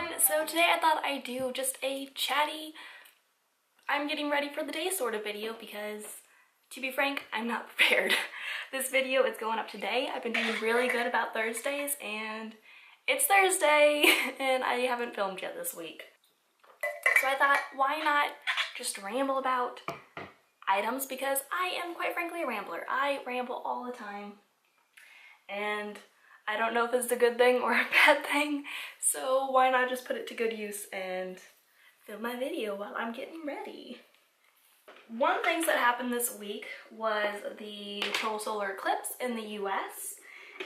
everyone! So today I thought I'd do just a chatty, I'm getting ready for the day sort of video because, to be frank, I'm not prepared. This video is going up today. I've been doing really good about Thursdays and it's Thursday and I haven't filmed yet this week. So I thought, why not just ramble about items, because I am quite frankly a rambler. I ramble all the time and I don't know if it's a good thing or a bad thing, so why not just put it to good use and film my video while I'm getting ready. One thing that happened this week was the total solar eclipse in the US,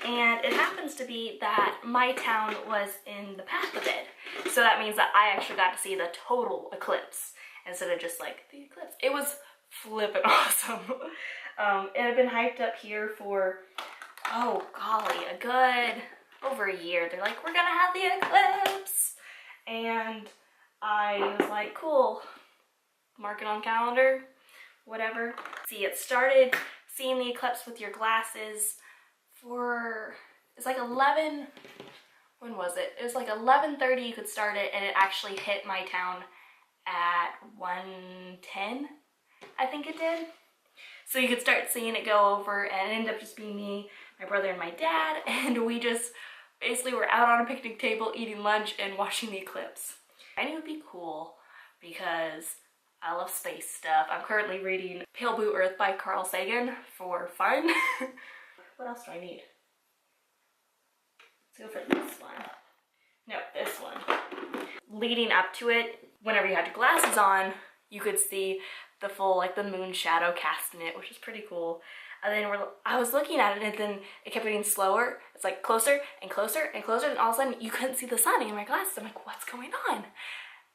and it happens to be that my town was in the path of it. So that means that I actually got to see the total eclipse instead of just like the eclipse. It was flippin' awesome. It had been hyped up here for, oh golly, a good over a year. They're like, we're gonna have the eclipse. And I was like, cool, mark it on calendar, whatever. See, it started seeing the eclipse with your glasses for, it's like 11, when was it? It was like 11:30 you could start it, and it actually hit my town at 1:10, I think it did. So you could start seeing it go over, and it ended up just being me, my brother, and my dad, and we just basically were out on a picnic table eating lunch and watching the eclipse. I knew it would be cool because I love space stuff. I'm currently reading Pale Blue Earth by Carl Sagan for fun. What else do I need? Let's go for this one. No, this one. Leading up to it, whenever you had your glasses on, you could see the full, like, the moon shadow casting it, which is pretty cool. And then I was looking at it, and then it kept getting slower. It's like closer and closer and closer, and all of a sudden you couldn't see the sun in my glasses. I'm like, what's going on?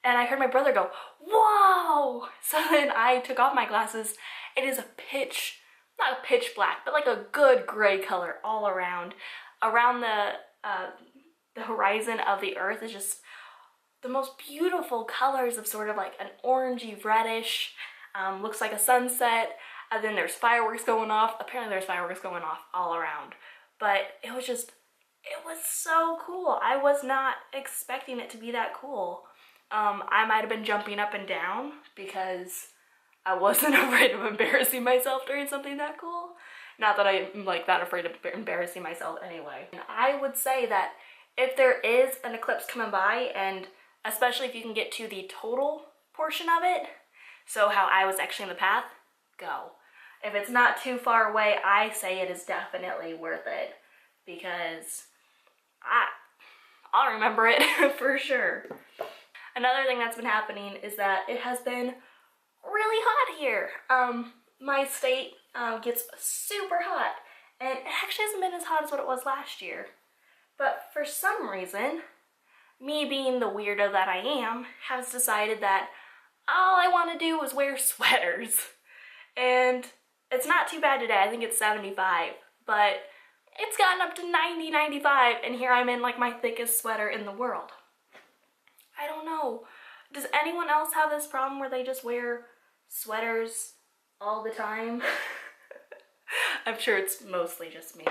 And I heard my brother go, whoa! So then I took off my glasses. It is a pitch, not a pitch black, but like a good gray color all around. Around the horizon of the earth is just the most beautiful colors of sort of like an orangey reddish, looks like a sunset. And then there's fireworks going off. Apparently there's fireworks going off all around. But it was just, it was so cool. I was not expecting it to be that cool. I might have been jumping up and down because I wasn't afraid of embarrassing myself during something that cool. Not that I'm like that afraid of embarrassing myself anyway. And I would say that if there is an eclipse coming by, and especially if you can get to the total portion of it, so how I was actually in the path, go. If it's not too far away, I say it is definitely worth it because I'll remember it for sure. Another thing that's been happening is that it has been really hot here. My state gets super hot, and it actually hasn't been as hot as what it was last year. But for some reason, me being the weirdo that I am, has decided that all I want to do is wear sweaters. And it's not too bad today. I think it's 75, but it's gotten up to 90, 95, and here I'm in like my thickest sweater in the world. I don't know. Does anyone else have this problem where they just wear sweaters all the time? I'm sure it's mostly just me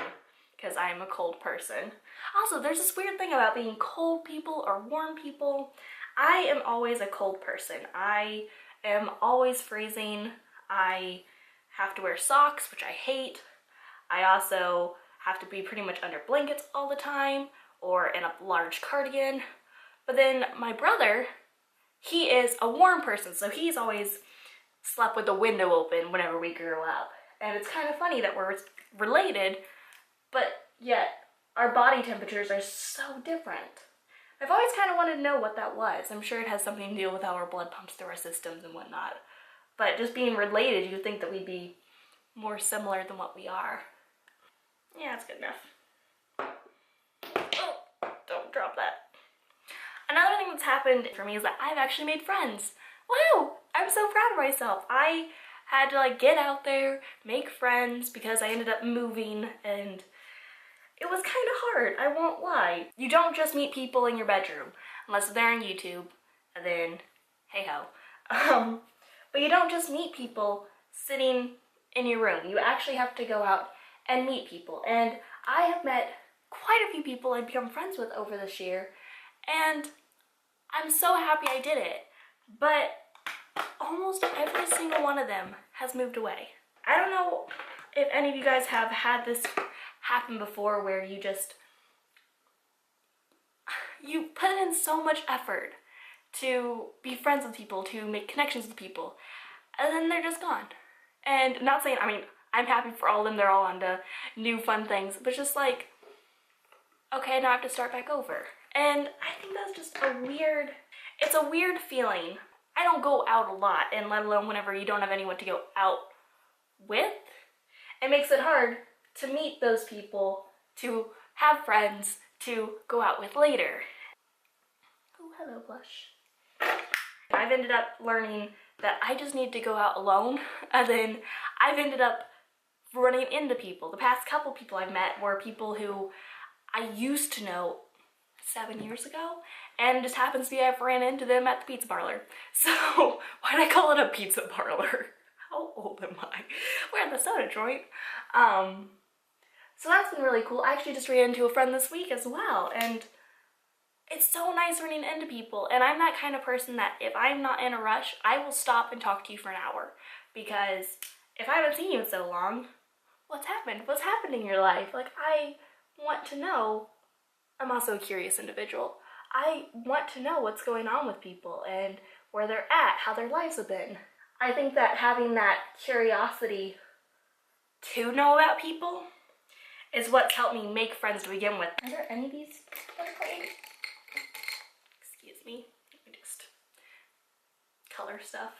because I am a cold person. Also, there's this weird thing about being cold people or warm people. I am always a cold person. I am always freezing. I have to wear socks, which I hate. I also have to be pretty much under blankets all the time or in a large cardigan. But then my brother, he is a warm person, so he's always slept with the window open whenever we grew up. And it's kind of funny that we're related, but yet our body temperatures are so different. I've always kind of wanted to know what that was. I'm sure it has something to do with how our blood pumps through our systems and whatnot. But just being related, you'd think that we'd be more similar than what we are. Yeah, that's good enough. Oh, don't drop that. Another thing that's happened for me is that I've actually made friends. Wow, I'm so proud of myself. I had to like get out there, make friends, because I ended up moving, and it was kind of hard, I won't lie. You don't just meet people in your bedroom, unless they're on YouTube, and then, hey ho. But you don't just meet people sitting in your room. You actually have to go out and meet people. And I have met quite a few people I've become friends with over this year, and I'm so happy I did it. But almost every single one of them has moved away. I don't know if any of you guys have had this happen before where you put in so much effort to be friends with people, to make connections with people, and then they're just gone. And not saying, I mean, I'm happy for all of them, they're all on to new fun things, but just like, okay, now I have to start back over. And I think that's just it's a weird feeling. I don't go out a lot, and let alone whenever you don't have anyone to go out with, it makes it hard to meet those people, to have friends, to go out with later. Oh, hello, Blush. I've ended up learning that I just need to go out alone, and then I've ended up running into people. The past couple people I've met were people who I used to know 7 years ago, and it just happens to be I've ran into them at the pizza parlor. So why'd I call it a pizza parlor? How old am I? We're at the soda joint. So that's been really cool. I actually just ran into a friend this week as well, and it's so nice running into people. And I'm that kind of person that if I'm not in a rush, I will stop and talk to you for an hour, because if I haven't seen you in so long, what's happened? What's happened in your life? Like, I want to know. I'm also a curious individual. I want to know what's going on with people and where they're at, how their lives have been. I think that having that curiosity to know about people is what's helped me make friends to begin with. Are there any of these that are playing? Excuse me. Let me just color stuff.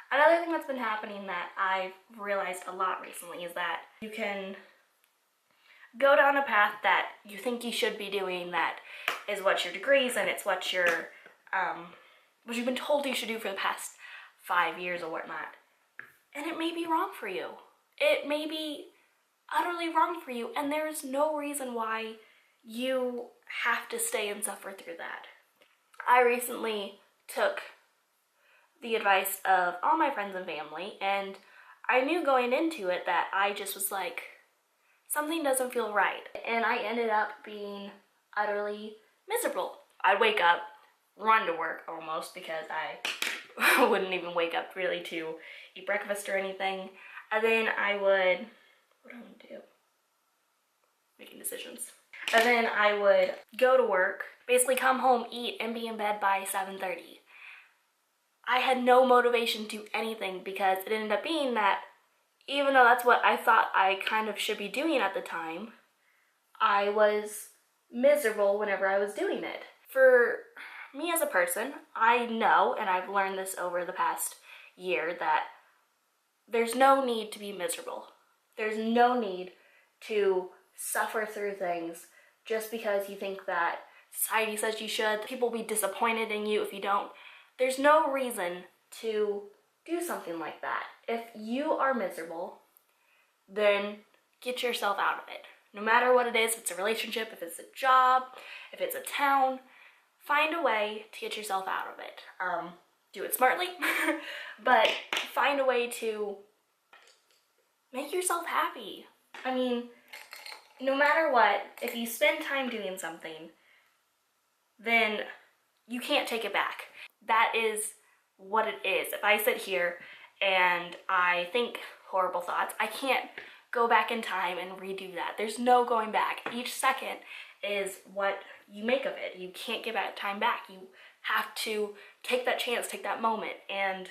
Another thing that's been happening that I've realized a lot recently is that you can go down a path that you think you should be doing, that is what your degrees and it's what what you've been told you should do for the past 5 years or whatnot. And it may be wrong for you. It may be utterly wrong for you, and there is no reason why you have to stay and suffer through that. I recently took the advice of all my friends and family, and I knew going into it that I just was like, something doesn't feel right. And I ended up being utterly miserable. I'd wake up, run to work almost, because I wouldn't even wake up really to eat breakfast or anything. And then I would, what do I want to do? Making decisions. And then I would go to work, basically come home, eat, and be in bed by 7:30. I had no motivation to anything, because it ended up being that even though that's what I thought I kind of should be doing at the time, I was miserable whenever I was doing it. For me as a person, I know, and I've learned this over the past year, that there's no need to be miserable. There's no need to suffer through things just because you think that society says you should. People will be disappointed in you if you don't. There's no reason to do something like that. If you are miserable, then get yourself out of it. No matter what it is, if it's a relationship, if it's a job, if it's a town, find a way to get yourself out of it. Do it smartly, but find a way to make yourself happy. I mean, no matter what, if you spend time doing something, then you can't take it back. That is what it is. If I sit here and I think horrible thoughts, I can't go back in time and redo that. There's no going back. Each second is what you make of it. You can't give that time back. You have to take that chance, take that moment. And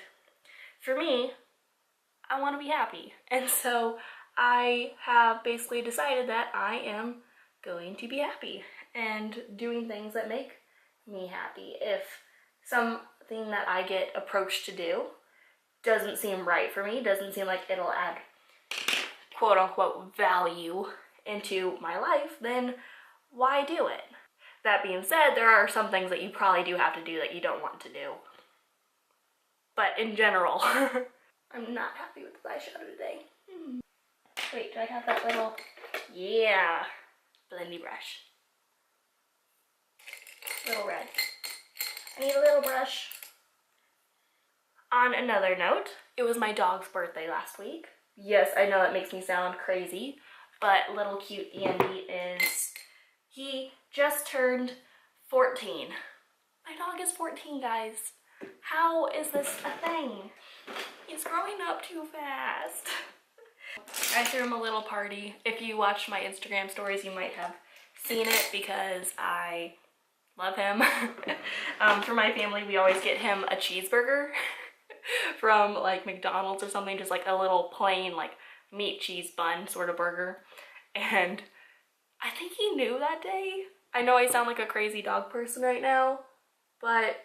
for me, I want to be happy. And so I have basically decided that I am going to be happy and doing things that make me happy. If something that I get approached to do doesn't seem right for me, doesn't seem like it'll add quote unquote value into my life, then why do it? That being said, there are some things that you probably do have to do that you don't want to do. But in general, I'm not happy with the eyeshadow today. Wait, do I have that little, yeah, blendy brush? Little red. I need a little brush. On another note, it was my dog's birthday last week. Yes, I know that makes me sound crazy, but little cute Andy is He just turned 14. My dog is 14, guys. How is this a thing? He's growing up too fast. I threw him a little party. If you watched my Instagram stories, you might have seen it because I love him. For my family, we always get him a cheeseburger from like McDonald's or something, just like a little plain like meat cheese bun sort of burger. And I think he knew that day. I know I sound like a crazy dog person right now, but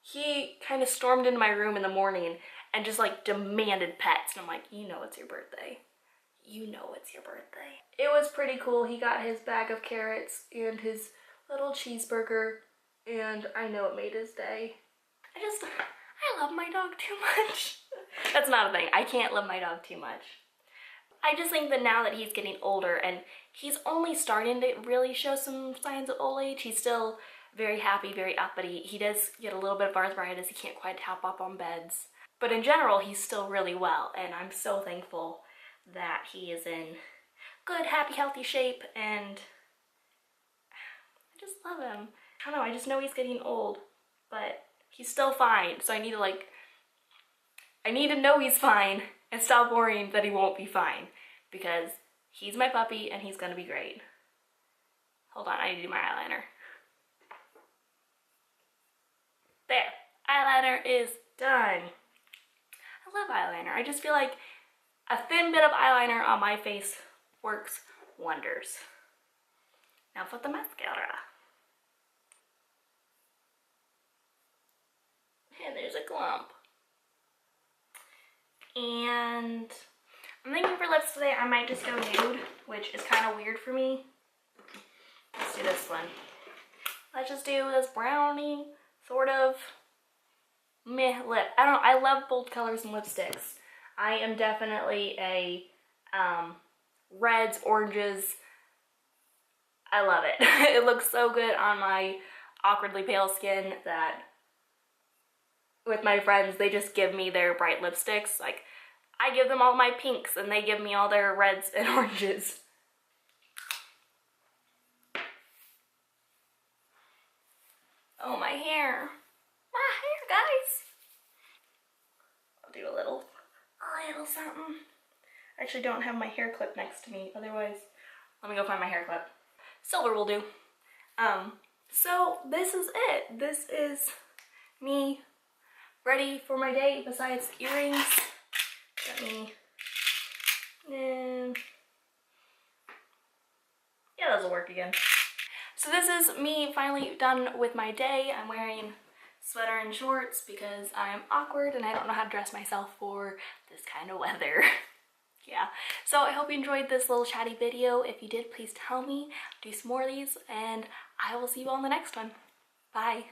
he kind of stormed into my room in the morning and just like demanded pets. And I'm like, you know it's your birthday. You know it's your birthday. It was pretty cool. He got his bag of carrots and his little cheeseburger, and I know it made his day. I love my dog too much. That's not a thing. I can't love my dog too much. I just think that now that he's getting older and he's only starting to really show some signs of old age, he's still very happy, very uppity. He does get a little bit of arthritis. He can't quite hop up on beds. But in general, he's still really well, and I'm so thankful that he is in good, happy, healthy shape, and I just love him. I don't know, I just know he's getting old, but he's still fine, so I need to know he's fine and stop worrying that he won't be fine, because he's my puppy and he's gonna be great. Hold on, I need to do my eyeliner. There, eyeliner is done. I love eyeliner. I just feel like a thin bit of eyeliner on my face works wonders. Now for the mascara. And there's a clump. And I'm thinking for lips today I might just go nude, which is kind of weird for me. Let's do this one. Let's just do this brownie sort of meh lip. I don't know, I love bold colors and lipsticks. I am definitely a reds, oranges. I love it. It looks so good on my awkwardly pale skin that with my friends, they just give me their bright lipsticks. Like, I give them all my pinks and they give me all their reds and oranges. Oh, my hair. My hair, guys. I'll do a little something. I actually don't have my hair clip next to me. Otherwise, let me go find my hair clip. Silver will do. So this is it. This is me ready for my day besides earrings. Let me, yeah, those will work again. So this is me finally done with my day. I'm wearing sweater and shorts because I'm awkward and I don't know how to dress myself for this kind of weather. Yeah, so I hope you enjoyed this little chatty video. If you did, please tell me. Do some more of these and I will see you all in the next one. Bye.